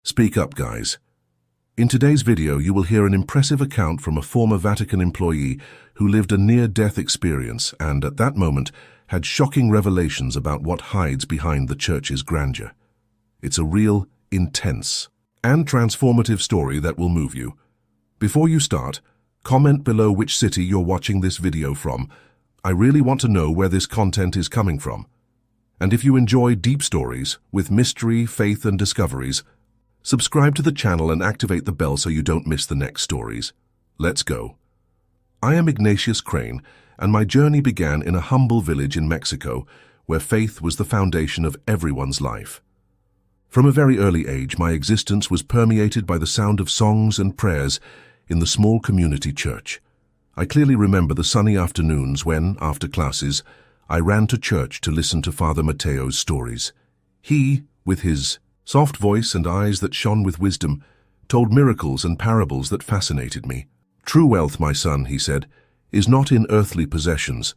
Speak up, guys. In today's video, you will hear an impressive account from a former Vatican employee who lived a near-death experience and, at that moment, had shocking revelations about what hides behind the Church's grandeur. It's a real, intense, and transformative story that will move you. Before you start, comment below which city you're watching this video from. I really want to know where this content is coming from. And if you enjoy deep stories with mystery, faith, and discoveries, subscribe to the channel and activate the bell so you don't miss the next stories. Let's go. I am Ignatius Crane, and my journey began in a humble village in Mexico where faith was the foundation of everyone's life. From a very early age, my existence was permeated by the sound of songs and prayers in the small community church. I clearly remember the sunny afternoons when, after classes, I ran to church to listen to Father Mateo's stories. He, with his soft voice and eyes that shone with wisdom, told miracles and parables that fascinated me. True wealth, my son, he said, is not in earthly possessions,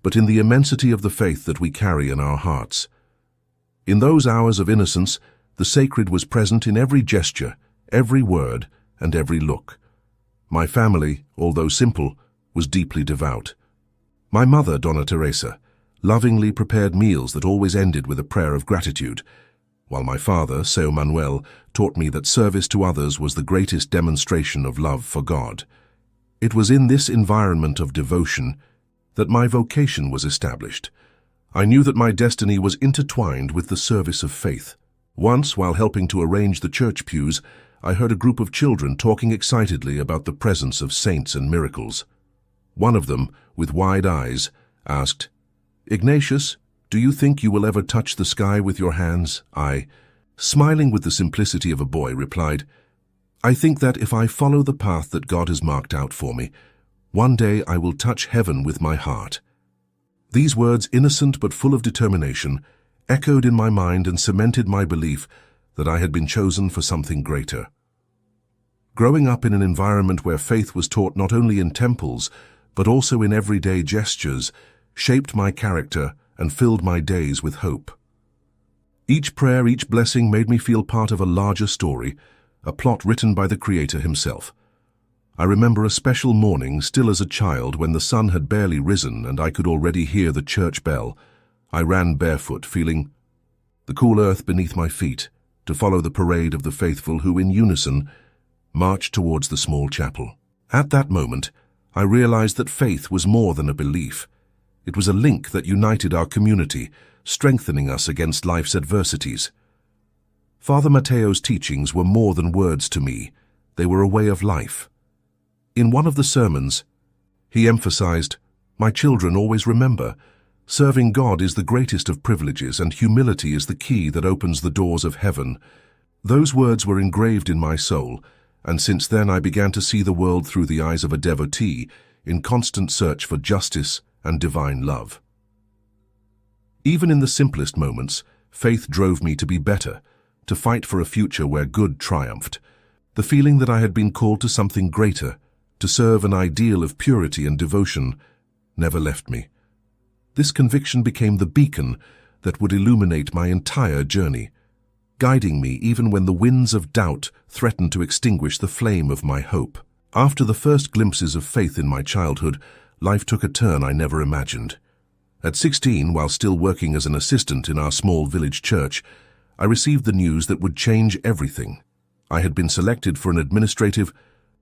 but in the immensity of the faith that we carry in our hearts. In those hours of innocence, the sacred was present in every gesture, every word, and every look. My family, although simple, was deeply devout. My mother, Donna Teresa, lovingly prepared meals that always ended with a prayer of gratitude, while my father, Seo Manuel, taught me that service to others was the greatest demonstration of love for God. It was in this environment of devotion that my vocation was established. I knew that my destiny was intertwined with the service of faith. Once, while helping to arrange the church pews, I heard a group of children talking excitedly about the presence of saints and miracles. One of them, with wide eyes, asked, "Ignatius, do you think you will ever touch the sky with your hands?" I, smiling with the simplicity of a boy, replied, "I think that if I follow the path that God has marked out for me, one day I will touch heaven with my heart." These words, innocent but full of determination, echoed in my mind and cemented my belief that I had been chosen for something greater. Growing up in an environment where faith was taught not only in temples, but also in everyday gestures, shaped my character and filled my days with hope. Each prayer, each blessing made me feel part of a larger story, a plot written by the Creator himself. I remember a special morning, still as a child, when the sun had barely risen and I could already hear the church bell. I ran barefoot, feeling the cool earth beneath my feet, to follow the parade of the faithful who, in unison, marched towards the small chapel. At that moment, I realized that faith was more than a belief. It was a link that united our community, strengthening us against life's adversities. Father Mateo's teachings were more than words to me. They were a way of life. In one of the sermons, he emphasized, "My children, always remember, serving God is the greatest of privileges and humility is the key that opens the doors of heaven." Those words were engraved in my soul, and since then I began to see the world through the eyes of a devotee in constant search for justice and divine love. Even in the simplest moments, faith drove me to be better, to fight for a future where good triumphed. The feeling that I had been called to something greater, to serve an ideal of purity and devotion, never left me. This conviction became the beacon that would illuminate my entire journey, guiding me even when the winds of doubt threatened to extinguish the flame of my hope. After the first glimpses of faith in my childhood, life took a turn I never imagined. At 16, while still working as an assistant in our small village church, I received the news that would change everything. I had been selected for an administrative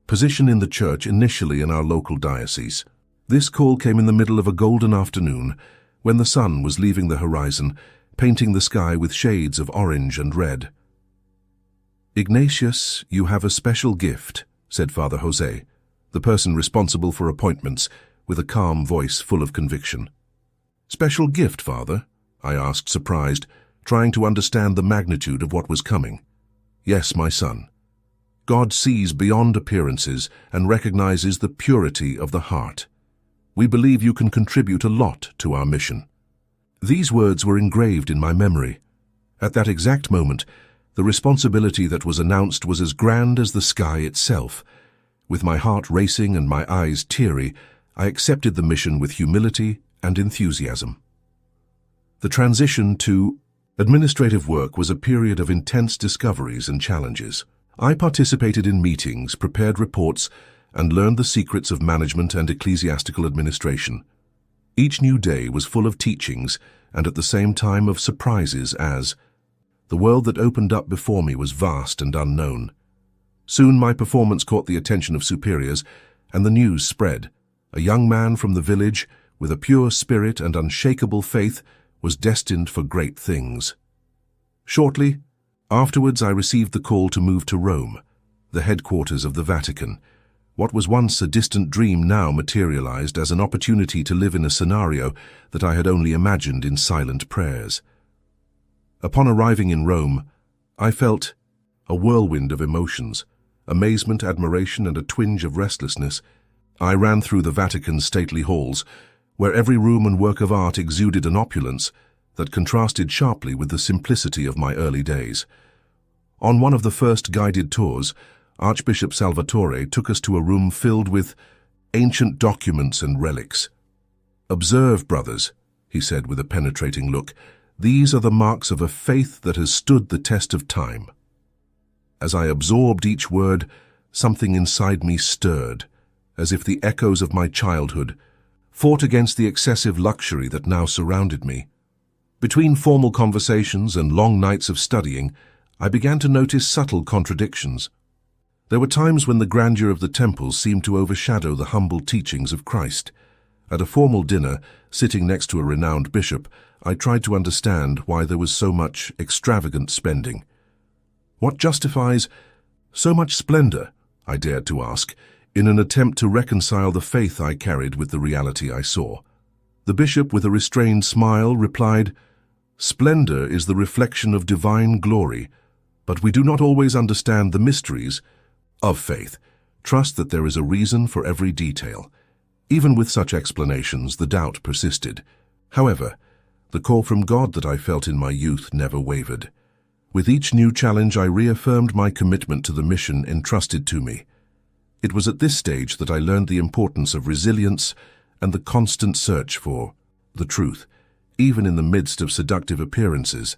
position in the church, initially in our local diocese. This call came in the middle of a golden afternoon, when the sun was leaving the horizon, painting the sky with shades of orange and red. "Ignatius, you have a special gift," said Father Jose, the person responsible for appointments, with a calm voice full of conviction. "Special gift, Father?" I asked, surprised, trying to understand the magnitude of what was coming. "Yes, my son. God sees beyond appearances and recognizes the purity of the heart. We believe you can contribute a lot to our mission." These words were engraved in my memory. At that exact moment, the responsibility that was announced was as grand as the sky itself. With my heart racing and my eyes teary, I accepted the mission with humility and enthusiasm. The transition to Administrative work was a period of intense discoveries and challenges. I participated in meetings, prepared reports, and learned the secrets of management and ecclesiastical administration. Each new day was full of teachings and at the same time of surprises, as the world that opened up before me was vast and unknown. Soon my performance caught the attention of superiors, and the news spread. A young man from the village, with a pure spirit and unshakable faith, was destined for great things. Shortly afterwards, I received the call to move to Rome, the headquarters of the Vatican. What was once a distant dream now materialized as an opportunity to live in a scenario that I had only imagined in silent prayers. Upon arriving in Rome, I felt a whirlwind of emotions, amazement, admiration, and a twinge of restlessness. I ran through the Vatican's stately halls, where every room and work of art exuded an opulence that contrasted sharply with the simplicity of my early days. On one of the first guided tours, Archbishop Salvatore took us to a room filled with ancient documents and relics. "Observe, brothers," he said with a penetrating look, "these are the marks of a faith that has stood the test of time." As I absorbed each word, something inside me stirred, as if the echoes of my childhood fought against the excessive luxury that now surrounded me. Between formal conversations and long nights of studying, I began to notice subtle contradictions. There were times when the grandeur of the temples seemed to overshadow the humble teachings of Christ. At a formal dinner, sitting next to a renowned bishop, I tried to understand why there was so much extravagant spending. What justifies so much splendor, I dared to ask, in an attempt to reconcile the faith I carried with the reality I saw. The bishop, with a restrained smile, replied, "Splendor is the reflection of divine glory, but we do not always understand the mysteries of faith. Trust that there is a reason for every detail." Even with such explanations, the doubt persisted. However, the call from God that I felt in my youth never wavered. With each new challenge, I reaffirmed my commitment to the mission entrusted to me. It was at this stage that I learned the importance of resilience and the constant search for the truth, even in the midst of seductive appearances.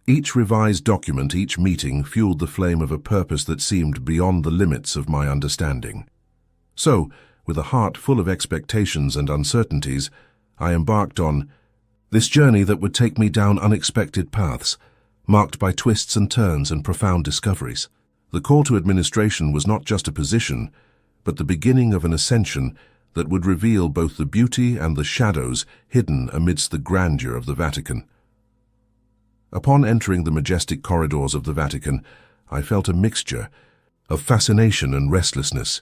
Each revised document, each meeting, fueled the flame of a purpose that seemed beyond the limits of my understanding. So, with a heart full of expectations and uncertainties, I embarked on this journey that would take me down unexpected paths, marked by twists and turns and profound discoveries. The call to administration was not just a position, but the beginning of an ascension that would reveal both the beauty and the shadows hidden amidst the grandeur of the Vatican. Upon entering the majestic corridors of the Vatican, I felt a mixture of fascination and restlessness.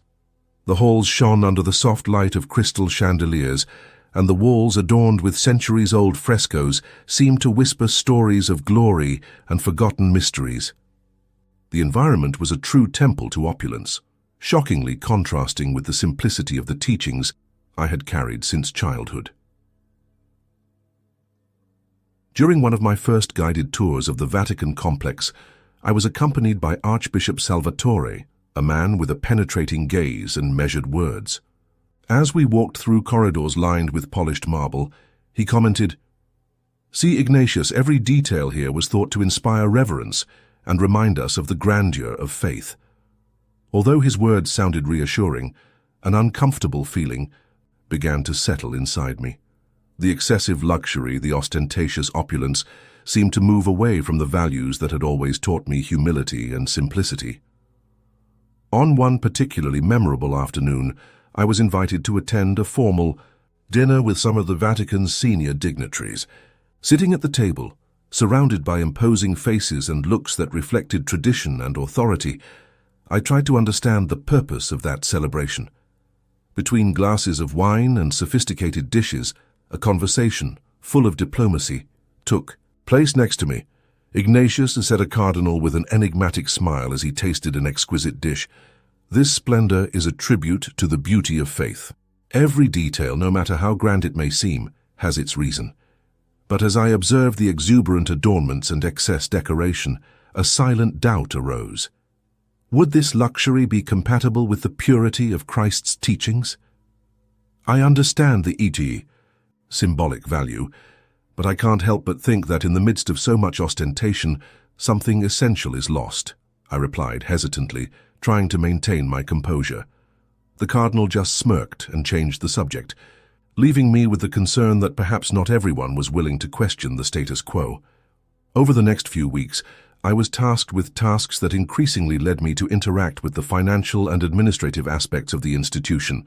The halls shone under the soft light of crystal chandeliers, and the walls, adorned with centuries-old frescoes, seemed to whisper stories of glory and forgotten mysteries. The environment was a true temple to opulence, shockingly contrasting with the simplicity of the teachings I had carried since childhood. During one of my first guided tours of the Vatican complex, I was accompanied by Archbishop Salvatore, a man with a penetrating gaze and measured words. As we walked through corridors lined with polished marble, he commented, "See, Ignatius, every detail here was thought to inspire reverence and remind us of the grandeur of faith." Although his words sounded reassuring, an uncomfortable feeling began to settle inside me. The excessive luxury, the ostentatious opulence, seemed to move away from the values that had always taught me humility and simplicity. On one particularly memorable afternoon, I was invited to attend a formal dinner with some of the Vatican's senior dignitaries. Sitting at the table, surrounded by imposing faces and looks that reflected tradition and authority, I tried to understand the purpose of that celebration. Between glasses of wine and sophisticated dishes, a conversation, full of diplomacy, took place. Next to me, "Ignatius," said a cardinal with an enigmatic smile as he tasted an exquisite dish, "this splendor is a tribute to the beauty of faith. Every detail, no matter how grand it may seem, has its reason." But as I observed the exuberant adornments and excess decoration, a silent doubt arose. Would this luxury be compatible with the purity of Christ's teachings? I understand the e.g. symbolic value, But I can't help but think that in the midst of so much ostentation, something essential is lost, I replied hesitantly, trying to maintain my composure. The cardinal just smirked and changed the subject, leaving me with the concern that perhaps not everyone was willing to question the status quo. Over the next few weeks, I was tasked with tasks that increasingly led me to interact with the financial and administrative aspects of the institution.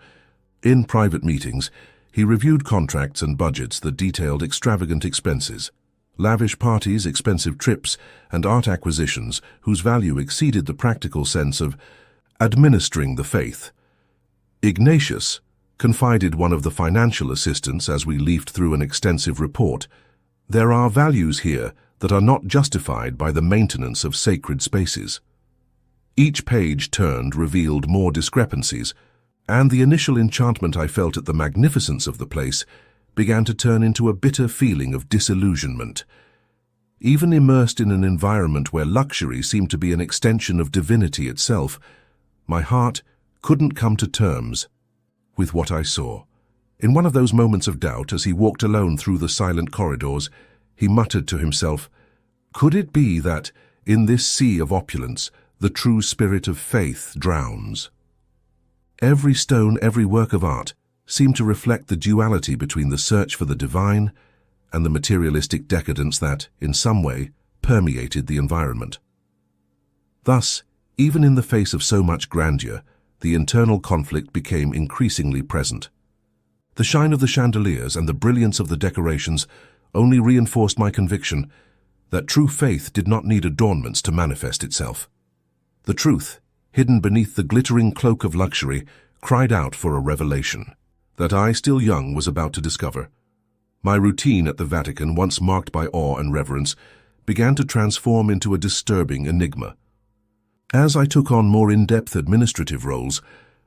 In private meetings, he reviewed contracts and budgets that detailed extravagant expenses, lavish parties, expensive trips, and art acquisitions whose value exceeded the practical sense of administering the faith. Ignatius confided one of the financial assistants as we leafed through an extensive report. There are values here that are not justified by the maintenance of sacred spaces. Each page turned revealed more discrepancies, and the initial enchantment I felt at the magnificence of the place began to turn into a bitter feeling of disillusionment. Even immersed in an environment where luxury seemed to be an extension of divinity itself, my heart couldn't come to terms with what I saw. In one of those moments of doubt, as he walked alone through the silent corridors, he muttered to himself, "Could it be that, in this sea of opulence, the true spirit of faith drowns?" Every stone, every work of art, seemed to reflect the duality between the search for the divine and the materialistic decadence that, in some way, permeated the environment. Thus, even in the face of so much grandeur, the internal conflict became increasingly present. The shine of the chandeliers and the brilliance of the decorations only reinforced my conviction that true faith did not need adornments to manifest itself. The truth, hidden beneath the glittering cloak of luxury, cried out for a revelation that I, still young, was about to discover. My routine at the Vatican, once marked by awe and reverence, began to transform into a disturbing enigma. As I took on more in-depth administrative roles,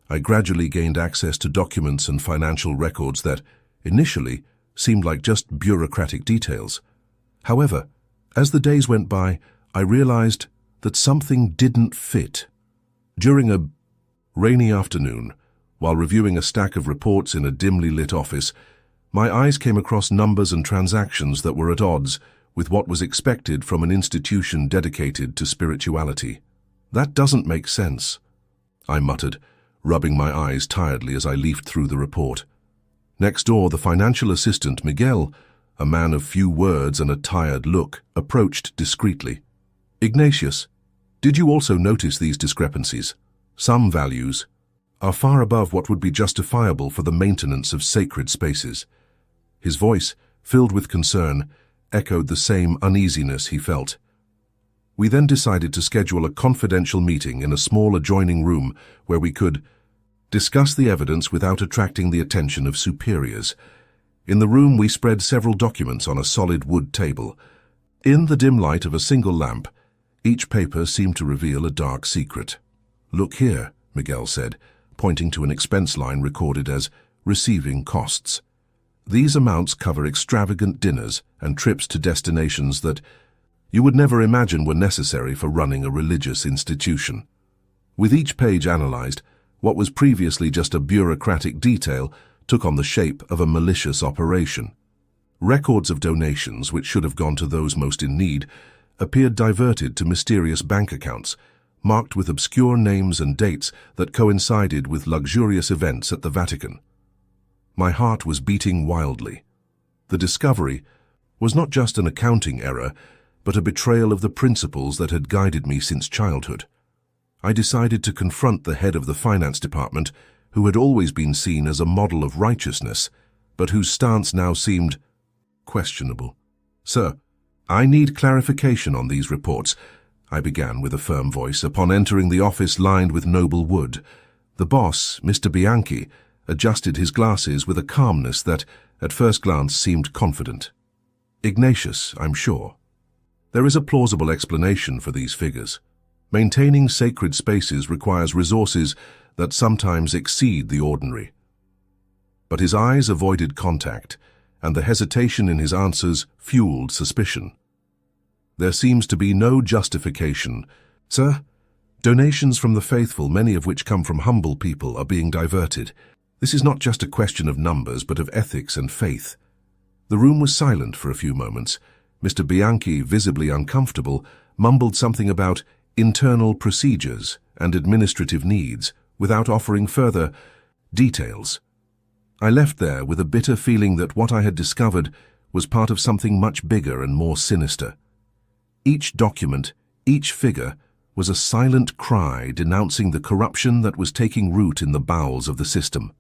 I gradually gained access to documents and financial records that, initially, seemed like just bureaucratic details. However, as the days went by, I realized that something didn't fit. During a rainy afternoon, while reviewing a stack of reports in a dimly lit office, my eyes came across numbers and transactions that were at odds with what was expected from an institution dedicated to spirituality. "That doesn't make sense," I muttered, rubbing my eyes tiredly as I leafed through the report. Next door, the financial assistant, Miguel, a man of few words and a tired look, approached discreetly. "Ignatius, did you also notice these discrepancies? Some values are far above what would be justifiable for the maintenance of sacred spaces." His voice, filled with concern, echoed the same uneasiness he felt. We then decided to schedule a confidential meeting in a small adjoining room where we could discuss the evidence without attracting the attention of superiors. In the room, we spread several documents on a solid wood table. In the dim light of a single lamp, each paper seemed to reveal a dark secret. "Look here," Miguel said, pointing to an expense line recorded as receiving costs. "These amounts cover extravagant dinners and trips to destinations that you would never imagine were necessary for running a religious institution." With each page analyzed, what was previously just a bureaucratic detail took on the shape of a malicious operation. Records of donations, which should have gone to those most in need, appeared diverted to mysterious bank accounts, marked with obscure names and dates that coincided with luxurious events at the Vatican. My heart was beating wildly. The discovery was not just an accounting error, but a betrayal of the principles that had guided me since childhood. I decided to confront the head of the finance department, who had always been seen as a model of righteousness, but whose stance now seemed questionable. "Sir, I need clarification on these reports," I began with a firm voice upon entering the office lined with noble wood. The boss, Mr. Bianchi, adjusted his glasses with a calmness that, at first glance, seemed confident. "Ignatius, I'm sure. There is a plausible explanation for these figures. Maintaining sacred spaces requires resources that sometimes exceed the ordinary." But his eyes avoided contact, and the hesitation in his answers fueled suspicion. "There seems to be no justification. Sir, donations from the faithful, many of which come from humble people, are being diverted. This is not just a question of numbers, but of ethics and faith. The room was silent for a few moments. Mr. Bianchi, visibly uncomfortable, mumbled something about internal procedures and administrative needs without offering further details. I left there with a bitter feeling that what I had discovered was part of something much bigger and more sinister. Each document, each figure, was a silent cry denouncing the corruption that was taking root in the bowels of the system.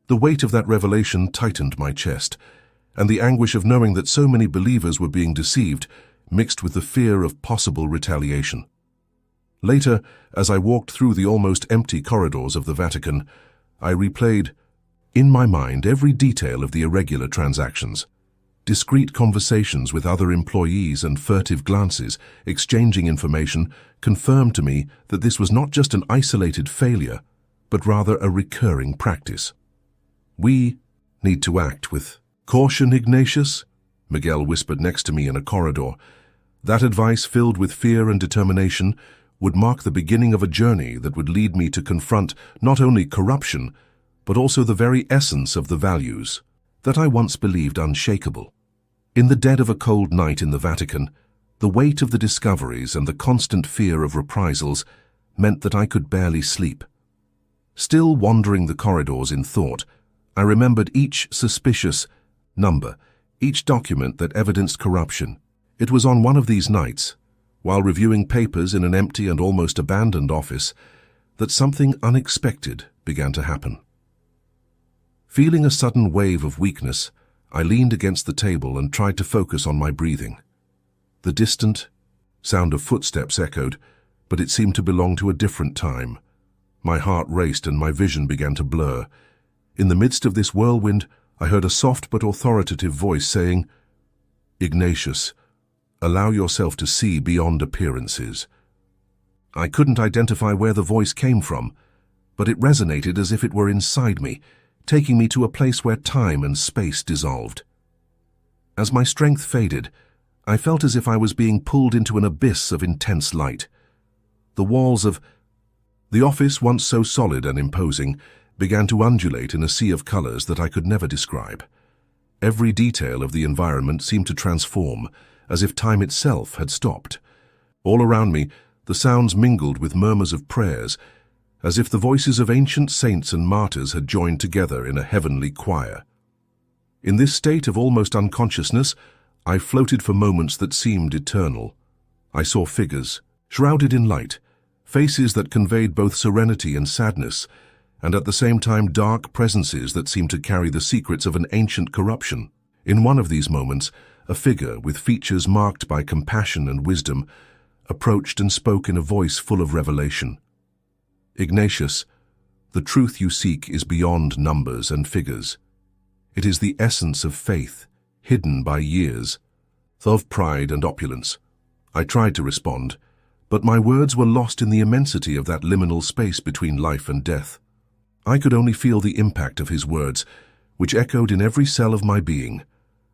The weight of that revelation tightened my chest, and the anguish of knowing that so many believers were being deceived mixed with the fear of possible retaliation. Later, as I walked through the almost empty corridors of the Vatican, I replayed in my mind every detail of the irregular transactions. Discreet conversations with other employees and furtive glances, exchanging information, confirmed to me that this was not just an isolated failure, but rather a recurring practice. "We need to act with caution, Ignatius," Miguel whispered next to me in a corridor. That advice, filled with fear and determination, would mark the beginning of a journey that would lead me to confront not only corruption, but also the very essence of the values that I once believed unshakable. In the dead of a cold night in the Vatican, the weight of the discoveries and the constant fear of reprisals meant that I could barely sleep. Still wandering the corridors in thought, I remembered each suspicious number, each document that evidenced corruption. It was on one of these nights, while reviewing papers in an empty and almost abandoned office, that something unexpected began to happen. Feeling a sudden wave of weakness, I leaned against the table and tried to focus on my breathing. The distant sound of footsteps echoed, but it seemed to belong to a different time. My heart raced and my vision began to blur. In the midst of this whirlwind, I heard a soft but authoritative voice saying, "Ignatius, allow yourself to see beyond appearances." I couldn't identify where the voice came from, but it resonated as if it were inside me, taking me to a place where time and space dissolved. As my strength faded, I felt as if I was being pulled into an abyss of intense light. The walls of the office, once so solid and imposing, began to undulate in a sea of colors that I could never describe. Every detail of the environment seemed to transform, as if time itself had stopped. All around me, the sounds mingled with murmurs of prayers, as if the voices of ancient saints and martyrs had joined together in a heavenly choir. In this state of almost unconsciousness, I floated for moments that seemed eternal. I saw figures, shrouded in light, faces that conveyed both serenity and sadness, and at the same time dark presences that seemed to carry the secrets of an ancient corruption. In one of these moments, a figure with features marked by compassion and wisdom approached and spoke in a voice full of revelation. "Ignatius, the truth you seek is beyond numbers and figures. It is the essence of faith, hidden by years, of pride and opulence." I tried to respond, but my words were lost in the immensity of that liminal space between life and death. I could only feel the impact of his words, which echoed in every cell of my being.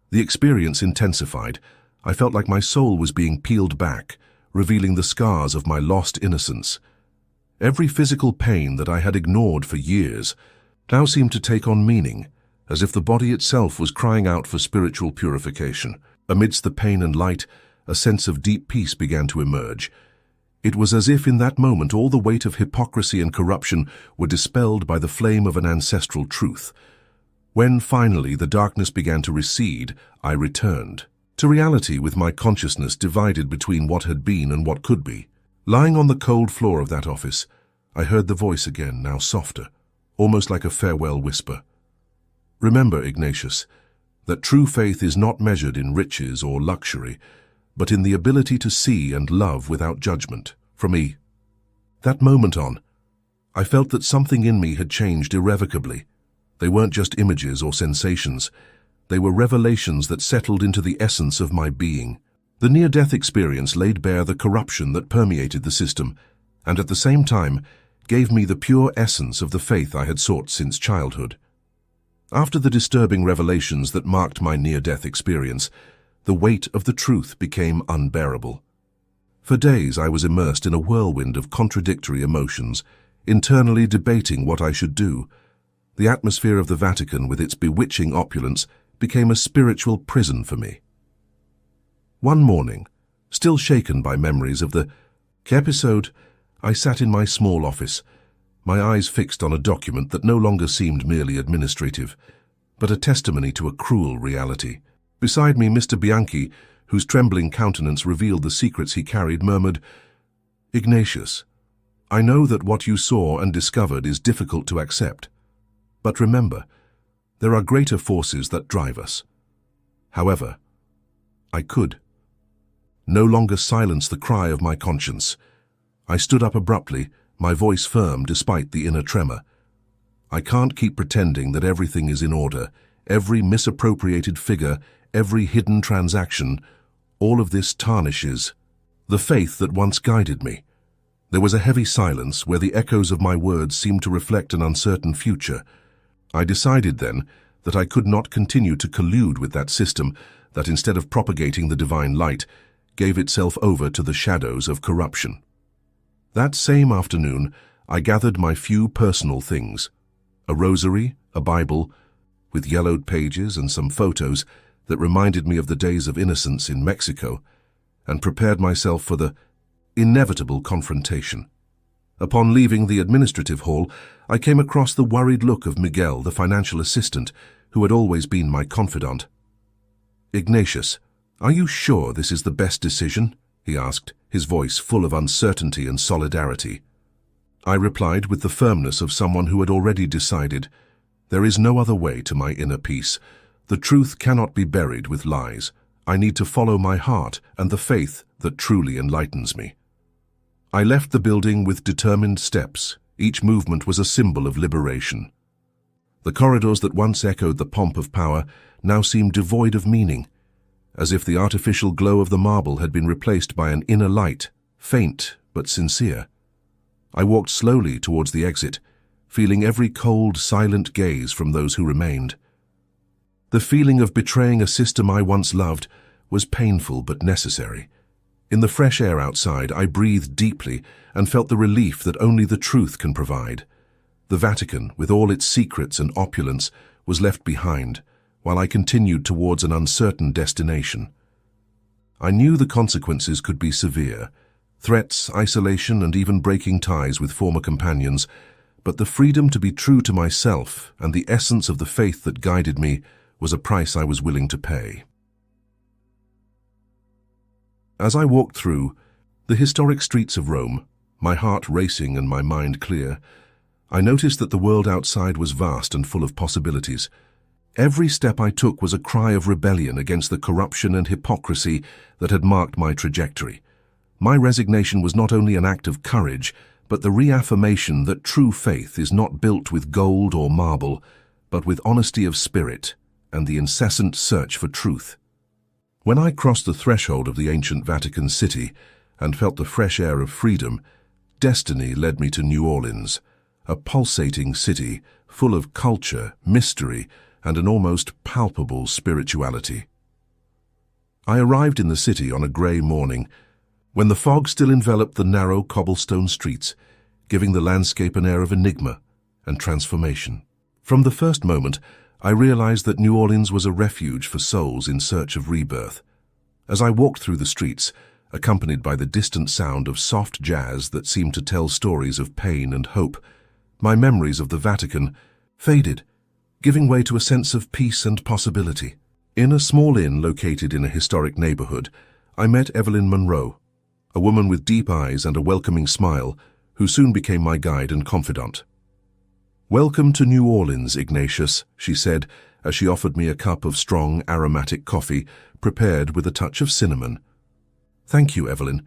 The experience intensified. I felt like my soul was being peeled back, revealing the scars of my lost innocence. Every physical pain that I had ignored for years now seemed to take on meaning, as if the body itself was crying out for spiritual purification. Amidst the pain and light, a sense of deep peace began to emerge. It was as if in that moment all the weight of hypocrisy and corruption were dispelled by the flame of an ancestral truth. When finally the darkness began to recede, I returned to reality with my consciousness divided between what had been and what could be. Lying on the cold floor of that office, I heard the voice again, now softer, almost like a farewell whisper. "Remember, Ignatius, that true faith is not measured in riches or luxury, but in the ability to see and love without judgment." From me. That moment on, I felt that something in me had changed irrevocably. They weren't just images or sensations. They were revelations that settled into the essence of my being. The near-death experience laid bare the corruption that permeated the system, and at the same time gave me the pure essence of the faith I had sought since childhood. After the disturbing revelations that marked my near-death experience, the weight of the truth became unbearable. For days I was immersed in a whirlwind of contradictory emotions, internally debating what I should do. The atmosphere of the Vatican, with its bewitching opulence, became a spiritual prison for me. One morning, still shaken by memories of the episode, I sat in my small office, my eyes fixed on a document that no longer seemed merely administrative, but a testimony to a cruel reality. Beside me, Mr. Bianchi, whose trembling countenance revealed the secrets he carried, murmured, "Ignatius, I know that what you saw and discovered is difficult to accept. But remember, there are greater forces that drive us. However, I could no longer silence the cry of my conscience. I stood up abruptly, my voice firm despite the inner tremor. I can't keep pretending that everything is in order, every misappropriated figure, every hidden transaction. All of this tarnishes the faith that once guided me." There was a heavy silence where the echoes of my words seemed to reflect an uncertain future. I decided then that I could not continue to collude with that system that, instead of propagating the divine light, gave itself over to the shadows of corruption. That same afternoon, I gathered my few personal things: a rosary, a Bible, with yellowed pages and some photos that reminded me of the days of innocence in Mexico, and prepared myself for the inevitable confrontation. Upon leaving the administrative hall, I came across the worried look of Miguel, the financial assistant, who had always been my confidant. "Ignatius, are you sure this is the best decision?" he asked, his voice full of uncertainty and solidarity. I replied with the firmness of someone who had already decided, "There is no other way to my inner peace. The truth cannot be buried with lies. I need to follow my heart and the faith that truly enlightens me." I left the building with determined steps. Each movement was a symbol of liberation. The corridors that once echoed the pomp of power now seemed devoid of meaning, as if the artificial glow of the marble had been replaced by an inner light, faint but sincere. I walked slowly towards the exit, feeling every cold, silent gaze from those who remained. The feeling of betraying a system I once loved was painful but necessary. In the fresh air outside, I breathed deeply and felt the relief that only the truth can provide. The Vatican, with all its secrets and opulence, was left behind, while I continued towards an uncertain destination. I knew the consequences could be severe: threats, isolation, and even breaking ties with former companions, but the freedom to be true to myself and the essence of the faith that guided me was a price I was willing to pay. As I walked through the historic streets of Rome, my heart racing and my mind clear, I noticed that the world outside was vast and full of possibilities. Every step I took was a cry of rebellion against the corruption and hypocrisy that had marked my trajectory. My resignation was not only an act of courage, but the reaffirmation that true faith is not built with gold or marble, but with honesty of spirit and the incessant search for truth. When I crossed the threshold of the ancient Vatican City and felt the fresh air of freedom, destiny led me to New Orleans, a pulsating city full of culture, mystery, and an almost palpable spirituality. I arrived in the city on a grey morning, when the fog still enveloped the narrow cobblestone streets, giving the landscape an air of enigma and transformation. From the first moment, I realized that New Orleans was a refuge for souls in search of rebirth. As I walked through the streets, accompanied by the distant sound of soft jazz that seemed to tell stories of pain and hope, my memories of the Vatican faded, giving way to a sense of peace and possibility. In a small inn located in a historic neighborhood, I met Evelyn Monroe, a woman with deep eyes and a welcoming smile, who soon became my guide and confidant. "Welcome to New Orleans, Ignatius," she said, as she offered me a cup of strong, aromatic coffee, prepared with a touch of cinnamon. "Thank you, Evelyn.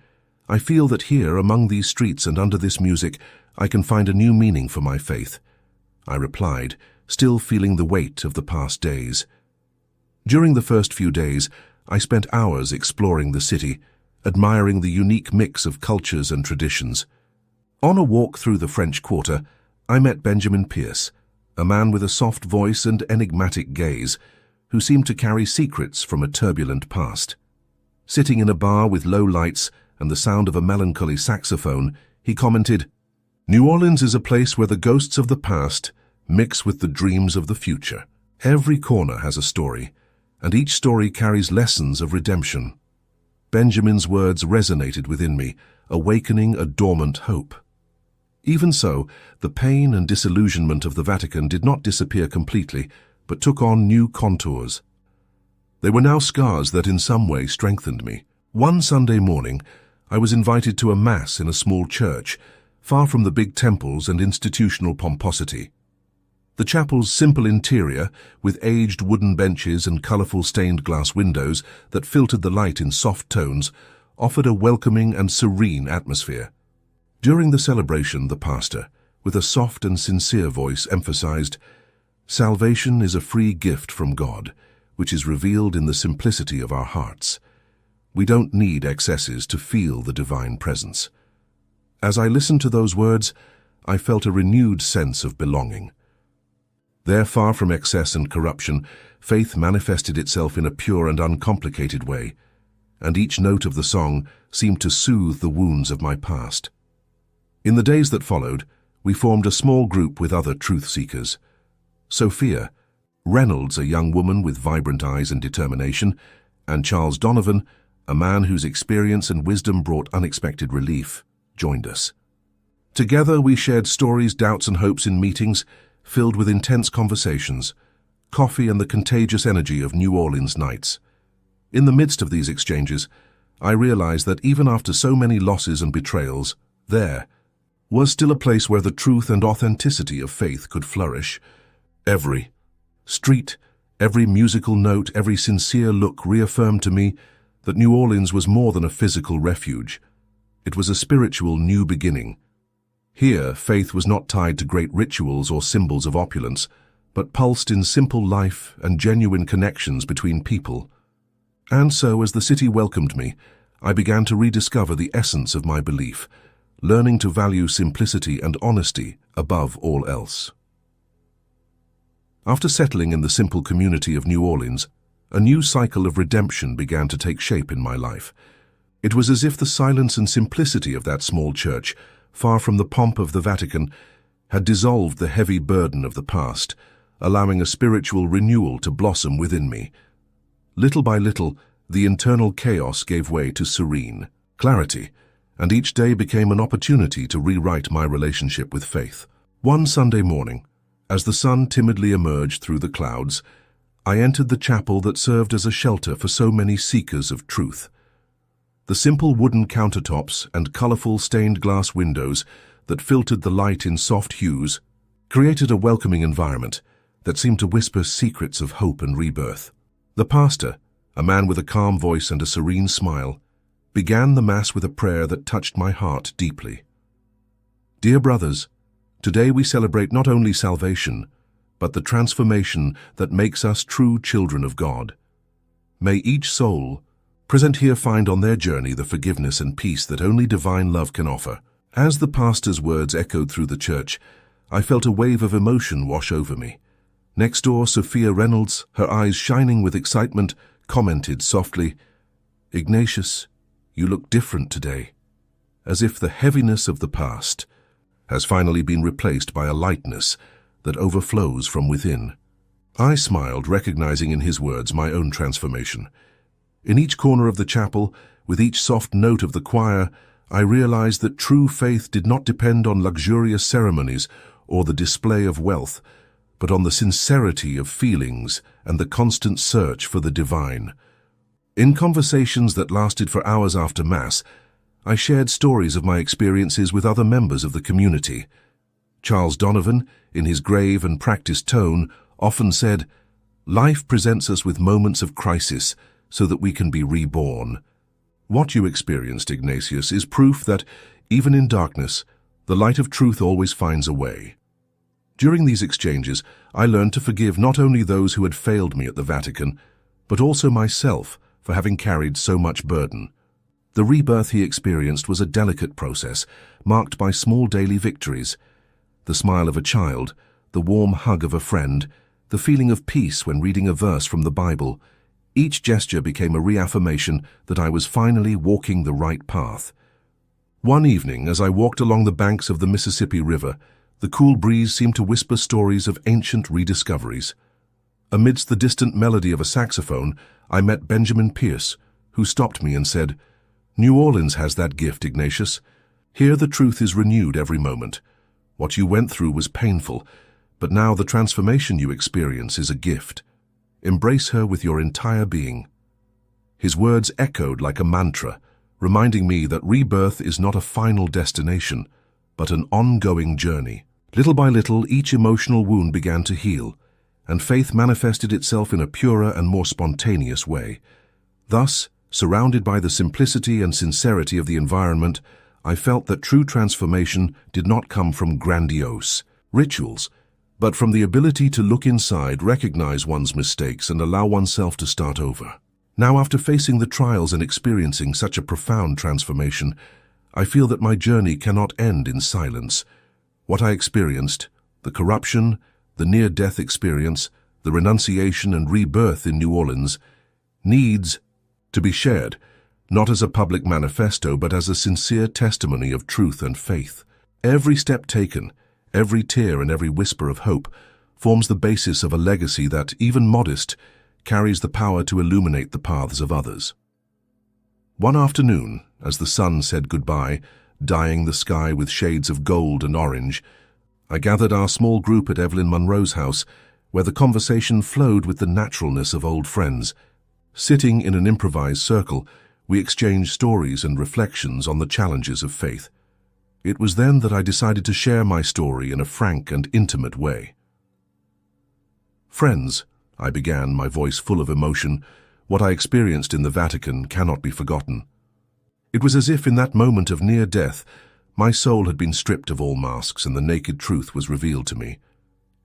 I feel that here, among these streets and under this music, I can find a new meaning for my faith," I replied, still feeling the weight of the past days. During the first few days, I spent hours exploring the city, admiring the unique mix of cultures and traditions. On a walk through the French Quarter, I met Benjamin Pierce, a man with a soft voice and enigmatic gaze, who seemed to carry secrets from a turbulent past. Sitting in a bar with low lights and the sound of a melancholy saxophone, he commented, "New Orleans is a place where the ghosts of the past mix with the dreams of the future. Every corner has a story, and each story carries lessons of redemption. Benjamin's words resonated within me, awakening a dormant hope. Even so, the pain and disillusionment of the Vatican did not disappear completely, but took on new contours. They were now scars that in some way strengthened me. One Sunday morning, I was invited to a mass in a small church, far from the big temples and institutional pomposity. The chapel's simple interior, with aged wooden benches and colorful stained glass windows that filtered the light in soft tones, offered a welcoming and serene atmosphere. During the celebration, the pastor, with a soft and sincere voice, emphasized, "Salvation is a free gift from God, which is revealed in the simplicity of our hearts. We don't need excesses to feel the divine presence." As I listened to those words, I felt a renewed sense of belonging. There, far from excess and corruption, faith manifested itself in a pure and uncomplicated way, and each note of the song seemed to soothe the wounds of my past. In the days that followed, we formed a small group with other truth-seekers. Sophia, Reynolds, a young woman with vibrant eyes and determination, and Charles Donovan, a man whose experience and wisdom brought unexpected relief, joined us. Together we shared stories, doubts and hopes in meetings filled with intense conversations, coffee and the contagious energy of New Orleans nights. In the midst of these exchanges, I realized that even after so many losses and betrayals, there was still a place where the truth and authenticity of faith could flourish. Every street, every musical note, every sincere look reaffirmed to me that New Orleans was more than a physical refuge. It was a spiritual new beginning. Here, faith was not tied to great rituals or symbols of opulence, but pulsed in simple life and genuine connections between people. And so, as the city welcomed me, I began to rediscover the essence of my belief, learning to value simplicity and honesty above all else. After settling in the simple community of New Orleans, a new cycle of redemption began to take shape in my life. It was as if the silence and simplicity of that small church, far from the pomp of the Vatican, had dissolved the heavy burden of the past, allowing a spiritual renewal to blossom within me. Little by little, the internal chaos gave way to serene clarity, and each day became an opportunity to rewrite my relationship with faith. One Sunday morning, as the sun timidly emerged through the clouds, I entered the chapel that served as a shelter for so many seekers of truth. The simple wooden countertops and colorful stained glass windows that filtered the light in soft hues created a welcoming environment that seemed to whisper secrets of hope and rebirth. The pastor, a man with a calm voice and a serene smile, began the Mass with a prayer that touched my heart deeply. "Dear brothers, today we celebrate not only salvation, but the transformation that makes us true children of God. May each soul present here find on their journey the forgiveness and peace that only divine love can offer." As the pastor's words echoed through the church, I felt a wave of emotion wash over me. Next door, Sophia Reynolds, her eyes shining with excitement, commented softly, "Ignatius, you look different today," as if the heaviness of the past has finally been replaced by a lightness that overflows from within. I smiled, recognizing in his words my own transformation. In each corner of the chapel, with each soft note of the choir, I realized that true faith did not depend on luxurious ceremonies or the display of wealth, but on the sincerity of feelings and the constant search for the divine. In conversations that lasted for hours after Mass, I shared stories of my experiences with other members of the community. Charles Donovan, in his grave and practiced tone, often said, "Life presents us with moments of crisis so that we can be reborn." What you experienced, Ignatius, is proof that, even in darkness, the light of truth always finds a way. During these exchanges, I learned to forgive not only those who had failed me at the Vatican, but also myself for having carried so much burden. The rebirth he experienced was a delicate process, marked by small daily victories. The smile of a child, the warm hug of a friend, the feeling of peace when reading a verse from the Bible. Each gesture became a reaffirmation that I was finally walking the right path. One evening, as I walked along the banks of the Mississippi River, the cool breeze seemed to whisper stories of ancient rediscoveries. Amidst the distant melody of a saxophone, I met Benjamin Pierce, who stopped me and said, "New Orleans has that gift, Ignatius. Here the truth is renewed every moment. What you went through was painful, but now the transformation you experience is a gift. Embrace her with your entire being." His words echoed like a mantra, reminding me that rebirth is not a final destination, but an ongoing journey. Little by little, each emotional wound began to heal, and faith manifested itself in a purer and more spontaneous way. Thus, surrounded by the simplicity and sincerity of the environment, I felt that true transformation did not come from grandiose rituals, but from the ability to look inside, recognize one's mistakes, and allow oneself to start over. Now, after facing the trials and experiencing such a profound transformation, I feel that my journey cannot end in silence. What I experienced, the corruption, the near-death experience, the renunciation and rebirth in New Orleans, needs to be shared, not as a public manifesto, but as a sincere testimony of truth and faith. Every step taken, every tear and every whisper of hope forms the basis of a legacy that, even modest, carries the power to illuminate the paths of others. One afternoon, as the sun said goodbye, dyeing the sky with shades of gold and orange, I gathered our small group at Evelyn Monroe's house, where the conversation flowed with the naturalness of old friends. Sitting in an improvised circle, we exchanged stories and reflections on the challenges of faith. It was then that I decided to share my story in a frank and intimate way. "Friends," I began, my voice full of emotion, "what I experienced in the Vatican cannot be forgotten. It was as if in that moment of near death, my soul had been stripped of all masks and the naked truth was revealed to me.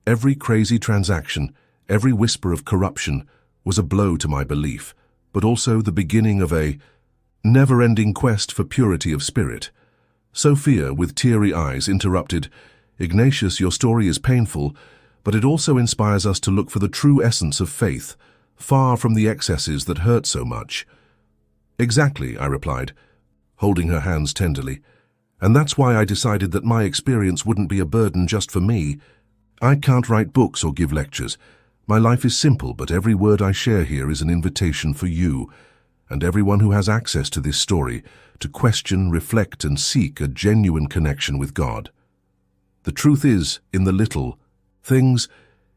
Every crazy transaction, every whisper of corruption was a blow to my belief, but also the beginning of a never-ending quest for purity of spirit." Sophia, with teary eyes, interrupted, "Ignatius, your story is painful, but it also inspires us to look for the true essence of faith, far from the excesses that hurt so much." "Exactly," I replied, holding her hands tenderly. "And that's why I decided that my experience wouldn't be a burden just for me. I can't write books or give lectures. My life is simple, but every word I share here is an invitation for you, and everyone who has access to this story, to question, reflect, and seek a genuine connection with God. The truth is in the little things,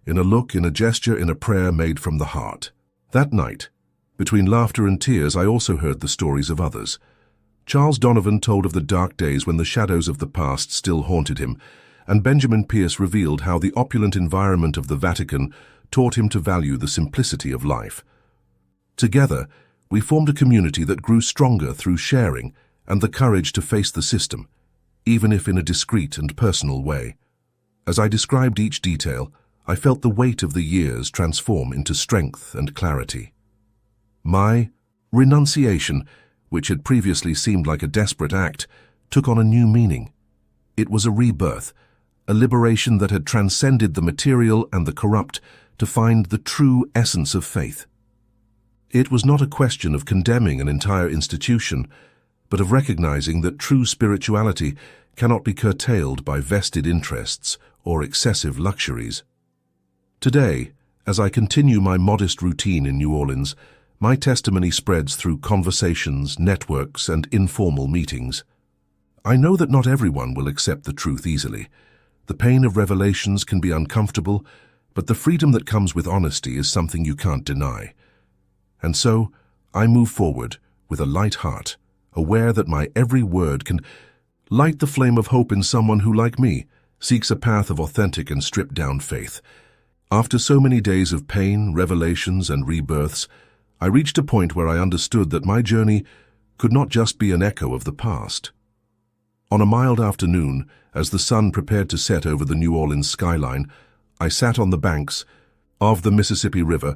in a look, in a gesture, in a prayer made from the heart." That night, between laughter and tears, I also heard the stories of others. Charles Donovan told of the dark days when the shadows of the past still haunted him, and Benjamin Pierce revealed how the opulent environment of the Vatican taught him to value the simplicity of life. Together, we formed a community that grew stronger through sharing and the courage to face the system, even if in a discreet and personal way. As I described each detail, I felt the weight of the years transform into strength and clarity. My renunciation, which had previously seemed like a desperate act, took on a new meaning. It was a rebirth, a liberation that had transcended the material and the corrupt to find the true essence of faith. It was not a question of condemning an entire institution, but of recognizing that true spirituality cannot be curtailed by vested interests or excessive luxuries. Today, as I continue my modest routine in New Orleans, my testimony spreads through conversations, networks, and informal meetings. I know that not everyone will accept the truth easily. The pain of revelations can be uncomfortable, but the freedom that comes with honesty is something you can't deny. And so, I move forward with a light heart, aware that my every word can light the flame of hope in someone who, like me, seeks a path of authentic and stripped-down faith. After so many days of pain, revelations, and rebirths, I reached a point where I understood that my journey could not just be an echo of the past. On a mild afternoon, as the sun prepared to set over the New Orleans skyline, I sat on the banks of the Mississippi River,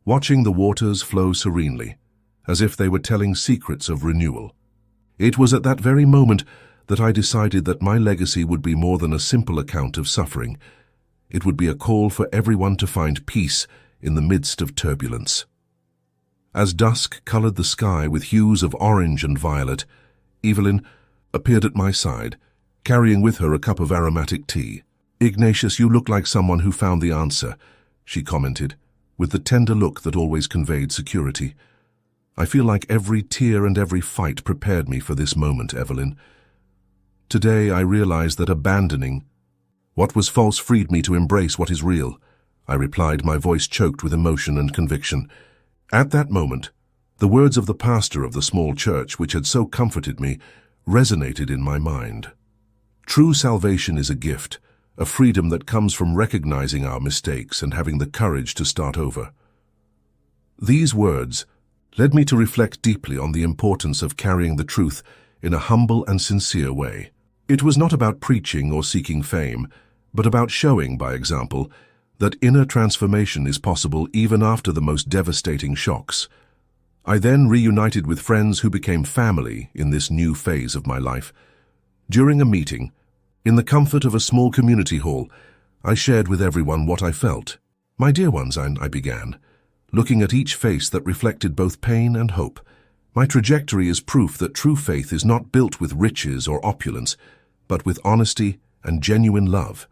watching the waters flow serenely, as if they were telling secrets of renewal. It was at that very moment that I decided that my legacy would be more than a simple account of suffering. It would be a call for everyone to find peace in the midst of turbulence. As dusk colored the sky with hues of orange and violet, Evelyn appeared at my side, carrying with her a cup of aromatic tea. "Ignatius, you look like someone who found the answer," she commented, with the tender look that always conveyed security. I feel like every tear and every fight prepared me for this moment, Evelyn. Today I realize that abandoning what was false freed me to embrace what is real, I replied, my voice choked with emotion and conviction. At that moment, the words of the pastor of the small church which had so comforted me resonated in my mind. True salvation is a gift, a freedom that comes from recognizing our mistakes and having the courage to start over. These words led me to reflect deeply on the importance of carrying the truth in a humble and sincere way. It was not about preaching or seeking fame, but about showing, by example, that inner transformation is possible even after the most devastating shocks. I then reunited with friends who became family in this new phase of my life. During a meeting, in the comfort of a small community hall, I shared with everyone what I felt. My dear ones, I began, looking at each face that reflected both pain and hope. My trajectory is proof that true faith is not built with riches or opulence, but with honesty and genuine love.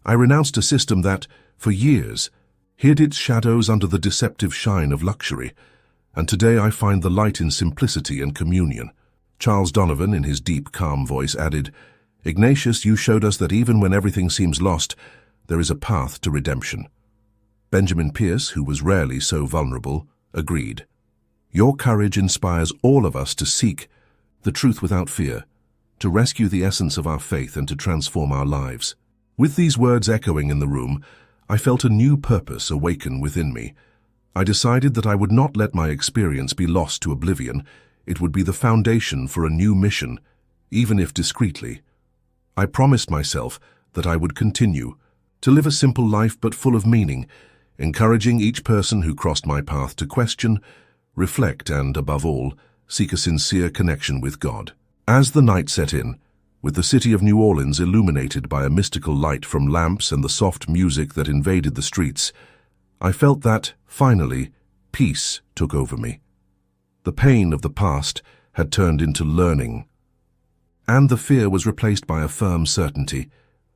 I renounced a system that, for years, hid its shadows under the deceptive shine of luxury, and today I find the light in simplicity and communion. Charles Donovan, in his deep, calm voice, added, "Ignatius, you showed us that even when everything seems lost, there is a path to redemption." Benjamin Pierce, who was rarely so vulnerable, agreed. "Your courage inspires all of us to seek the truth without fear, to rescue the essence of our faith and to transform our lives." With these words echoing in the room, I felt a new purpose awaken within me. I decided that I would not let my experience be lost to oblivion. It would be the foundation for a new mission, even if discreetly. I promised myself that I would continue to live a simple life but full of meaning, encouraging each person who crossed my path to question, reflect, and, above all, seek a sincere connection with God. As the night set in, with the city of New Orleans illuminated by a mystical light from lamps and the soft music that invaded the streets, I felt that, finally, peace took over me. The pain of the past had turned into learning, and the fear was replaced by a firm certainty.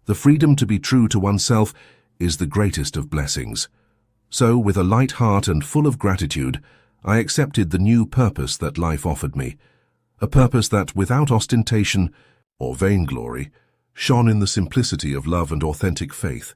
The freedom to be true to oneself is the greatest of blessings. So, with a light heart and full of gratitude, I accepted the new purpose that life offered me, a purpose that, without ostentation or vainglory, shone in the simplicity of love and authentic faith.